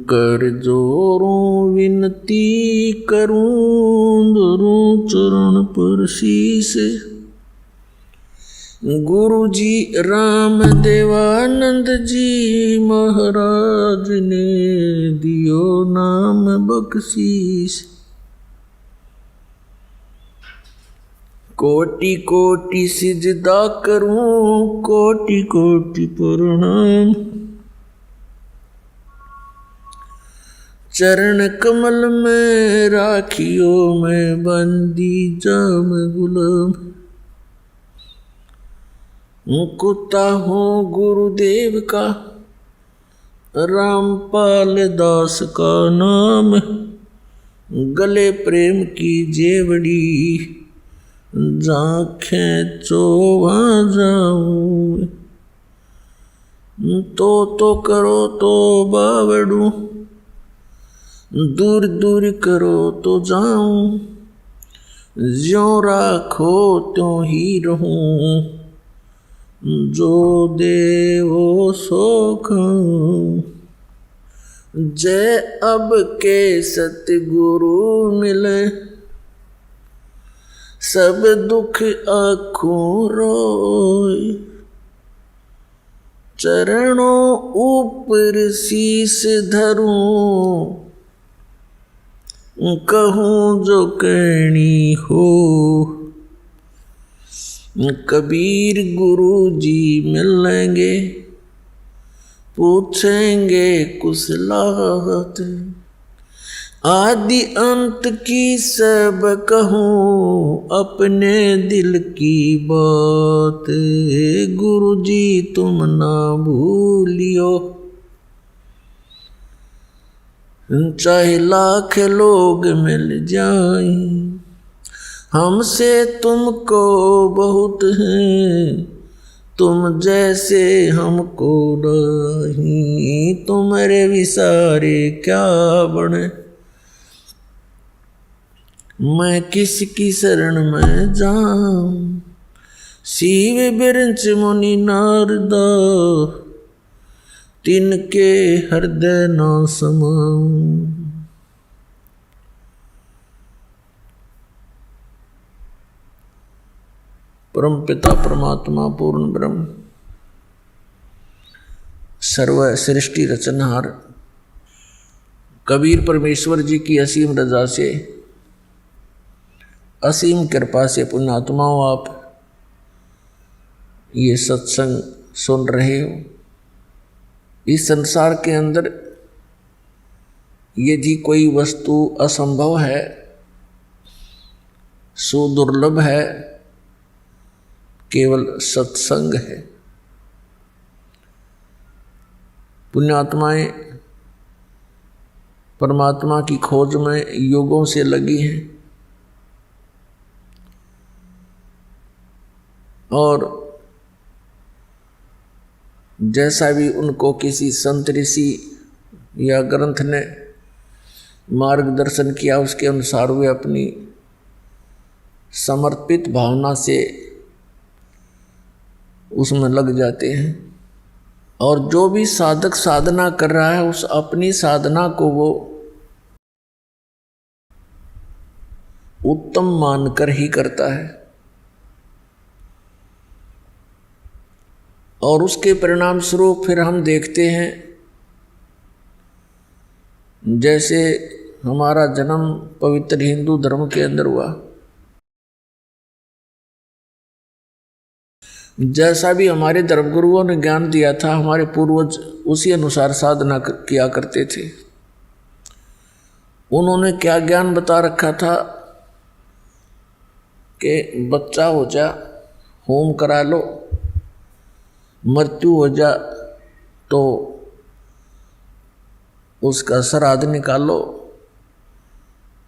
कर जोरों विनती करूं धरूं चरण पर शीस। गुरु जी राम देवानंद जी महाराज ने दियो नाम बख्शीस। कोटि कोटि सिजदा करूं कोटि कोटि प्रणाम। चरण कमल में राखियो मैं बंदी जाम गुलाम। कुत्ता हूँ गुरुदेव का रामपाल दास का नाम। गले प्रेम की जेवड़ी जाखें चोवा जाऊं। तो करो तो बावड़ू दूर दूर करो तो जाऊं। ज्यों राखो त्यों ही रहूं जो देवो सो खाऊं। जय अब के सतगुरु मिले सब दुख आँखों रोए। चरणों ऊपर शीस धरूं कहूँ जो कहनी हो। कबीर गुरु जी मिलेंगे पूछेंगे कुशलाहत। आदि अंत की सब कहूँ अपने दिल की बात। गुरु जी तुम ना भूलियो चाहे लाख लोग मिल जाएं। हमसे तुमको बहुत है तुम जैसे हमको नहीं। तुम्हारे विसारे क्या बने मैं किसकी शरण में जाऊं। शिव बिरंच मुनि नारदा तिनके हृदय न समाऊं। परम पिता परमात्मा पूर्ण ब्रह्म सर्व सृष्टि रचनहार कबीर परमेश्वर जी की असीम रजा से असीम कृपा से पुण्यात्माओं आप ये सत्संग सुन रहे हो। इस संसार के अंदर यदि कोई वस्तु असंभव है सुदुर्लभ है केवल सत्संग है। पुण्यात्माएं परमात्मा की खोज में युगों से लगी हैं और जैसा भी उनको किसी संत ऋषि या ग्रंथ ने मार्गदर्शन किया उसके अनुसार वे अपनी समर्पित भावना से उसमें लग जाते हैं। और जो भी साधक साधना कर रहा है उस अपनी साधना को वो उत्तम मानकर ही करता है और उसके परिणाम स्वरूप फिर हम देखते हैं जैसे हमारा जन्म पवित्र हिंदू धर्म के अंदर हुआ। जैसा भी हमारे धर्मगुरुओं ने ज्ञान दिया था हमारे पूर्वज उसी अनुसार साधना किया करते थे। उन्होंने क्या ज्ञान बता रखा था कि बच्चा हो जा होम करा लो, मृत्यु हो जा तो उसका श्राद्ध निकालो,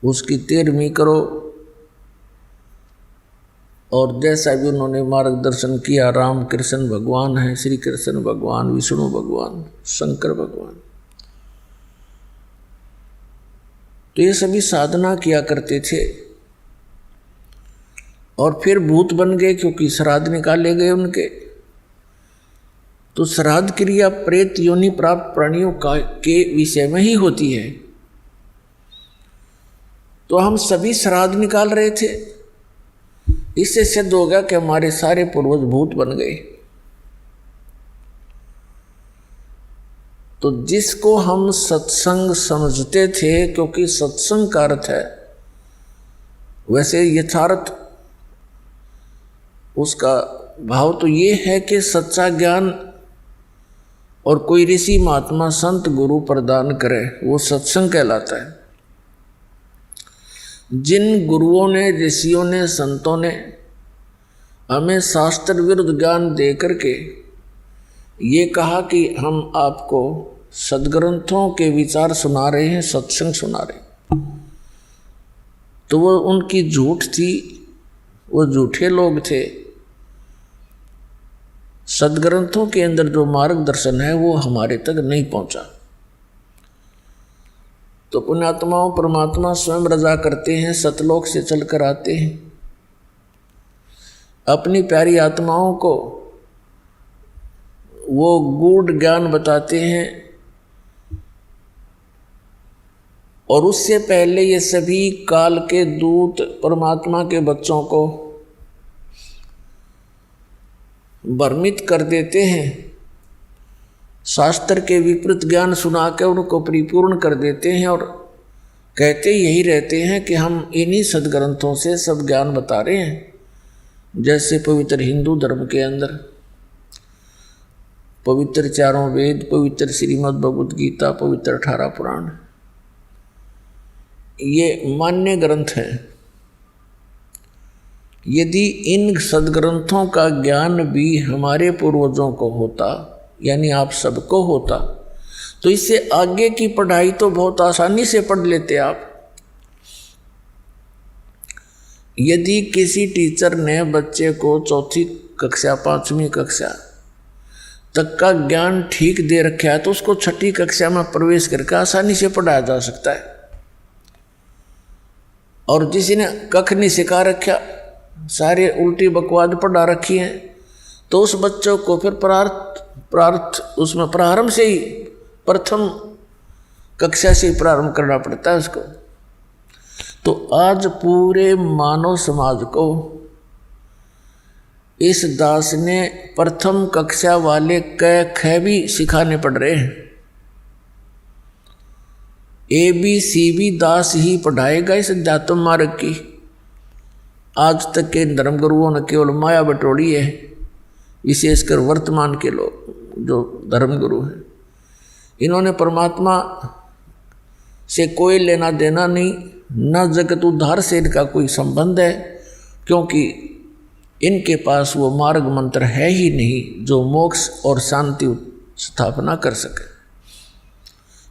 उसकी 13वीं करो। और जैसा भी उन्होंने मार्गदर्शन किया, राम कृष्ण भगवान है, श्री कृष्ण भगवान, विष्णु भगवान, शंकर भगवान, तो ये सभी साधना किया करते थे और फिर भूत बन गए क्योंकि श्राद्ध निकाले गए उनके। तो श्राद्ध क्रिया प्रेत योनि प्राप्त प्राणियों का के विषय में ही होती है। तो हम सभी श्राद्ध निकाल रहे थे, इससे सिद्ध हो गया कि हमारे सारे पूर्वज भूत बन गए। तो जिसको हम सत्संग समझते थे, क्योंकि सत्संग का अर्थ है, वैसे यथार्थ उसका भाव तो ये है कि सच्चा ज्ञान और कोई ऋषि महात्मा संत गुरु प्रदान करे, वो सत्संग कहलाता है। जिन गुरुओं ने, ऋषियों ने, संतों ने हमें शास्त्र विरुद्ध ज्ञान दे करके ये कहा कि हम आपको सदग्रंथों के विचार सुना रहे हैं, सत्संग सुना रहे हैं, तो वो उनकी झूठ थी, वो झूठे लोग थे। सदग्रंथों के अंदर जो मार्गदर्शन है वो हमारे तक नहीं पहुंचा। तो पुण्यात्माओं, परमात्मा स्वयं रजा करते हैं, सतलोक से चलकर आते हैं, अपनी प्यारी आत्माओं को वो गूढ़ ज्ञान बताते हैं, और उससे पहले ये सभी काल के दूत परमात्मा के बच्चों को भ्रमित कर देते हैं, शास्त्र के विपरीत ज्ञान सुना के उनको परिपूर्ण कर देते हैं, और कहते यही रहते हैं कि हम इन्हीं सदग्रंथों से सब ज्ञान बता रहे हैं। जैसे पवित्र हिंदू धर्म के अंदर पवित्र चारों वेद, पवित्र श्रीमद् भगवद गीता, पवित्र 18 पुराण, ये मान्य ग्रंथ हैं। यदि इन सदग्रंथों का ज्ञान भी हमारे पूर्वजों को होता, यानी आप सबको होता, तो इससे आगे की पढ़ाई तो बहुत आसानी से पढ़ लेते आप। यदि किसी टीचर ने बच्चे को 4वीं कक्षा 5वीं कक्षा तक का ज्ञान ठीक दे रखा है, तो उसको 6ठी कक्षा में प्रवेश करके आसानी से पढ़ाया जा सकता है। और जिसने कख नहीं सिखा रखा, सारे उल्टी बकवाद पढ़ा रखी हैं, तो उस बच्चों को फिर उसमें प्रारंभ से ही, प्रथम कक्षा से ही प्रारंभ करना पड़ता है उसको। तो आज पूरे मानव समाज को इस दास ने प्रथम कक्षा वाले क ख भी सिखाने पड़ रहे हैं। ABCD दास ही पढ़ाएगा इस अध्यात्म मार्ग की। आज तक के धर्म गुरुओं ने केवल माया बटोरी है, विशेषकर वर्तमान के लोग जो धर्म गुरु हैं, इन्होंने परमात्मा से कोई लेना देना नहीं, न जगत उद्धार से इनका कोई संबंध है, क्योंकि इनके पास वो मार्ग मंत्र है ही नहीं जो मोक्ष और शांति स्थापना कर सके।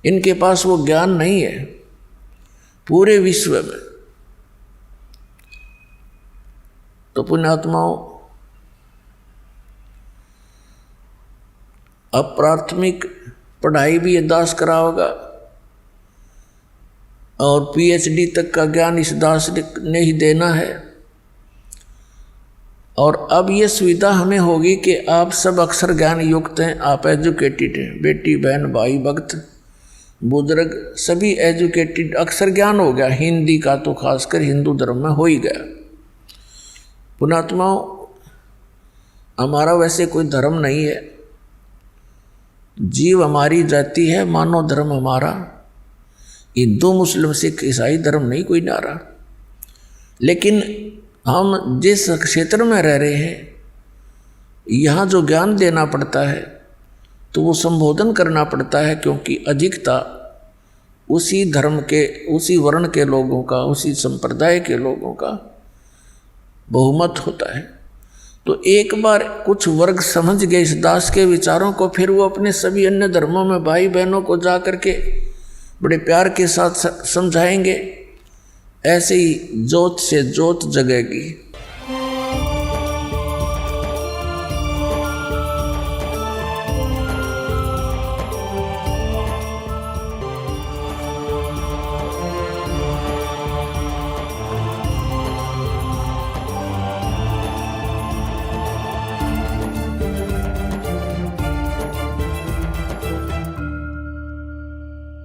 इनके पास वो ज्ञान नहीं है पूरे विश्व में। तो पुण्यात्माओं, अब प्राथमिक पढ़ाई भी ये दास करा होगा, और PhD तक का ज्ञान इस दास ने ही देना है। और अब ये सुविधा हमें होगी कि आप सब अक्षर ज्ञान युक्त हैं, आप एजुकेटेड हैं, बेटी बहन भाई भक्त बुजुर्ग सभी एजुकेटेड, अक्षर ज्ञान हो गया। हिंदी का तो खासकर हिंदू धर्म में हो ही गया। पुण्यात्माओं, हमारा वैसे कोई धर्म नहीं है, जीव हमारी जाति है, मानव धर्म हमारा, हिंदू मुस्लिम सिख ईसाई धर्म नहीं कोई नारा। लेकिन हम जिस क्षेत्र में रह रहे हैं, यहाँ जो ज्ञान देना पड़ता है तो वो संबोधन करना पड़ता है, क्योंकि अधिकता उसी धर्म के, उसी वर्ण के लोगों का, उसी संप्रदाय के लोगों का बहुमत होता है। तो एक बार कुछ वर्ग समझ गए इस दास के विचारों को, फिर वो अपने सभी अन्य धर्मों में भाई बहनों को जा करके बड़े प्यार के साथ समझाएंगे। ऐसे ही जोत से जोत जगेगी।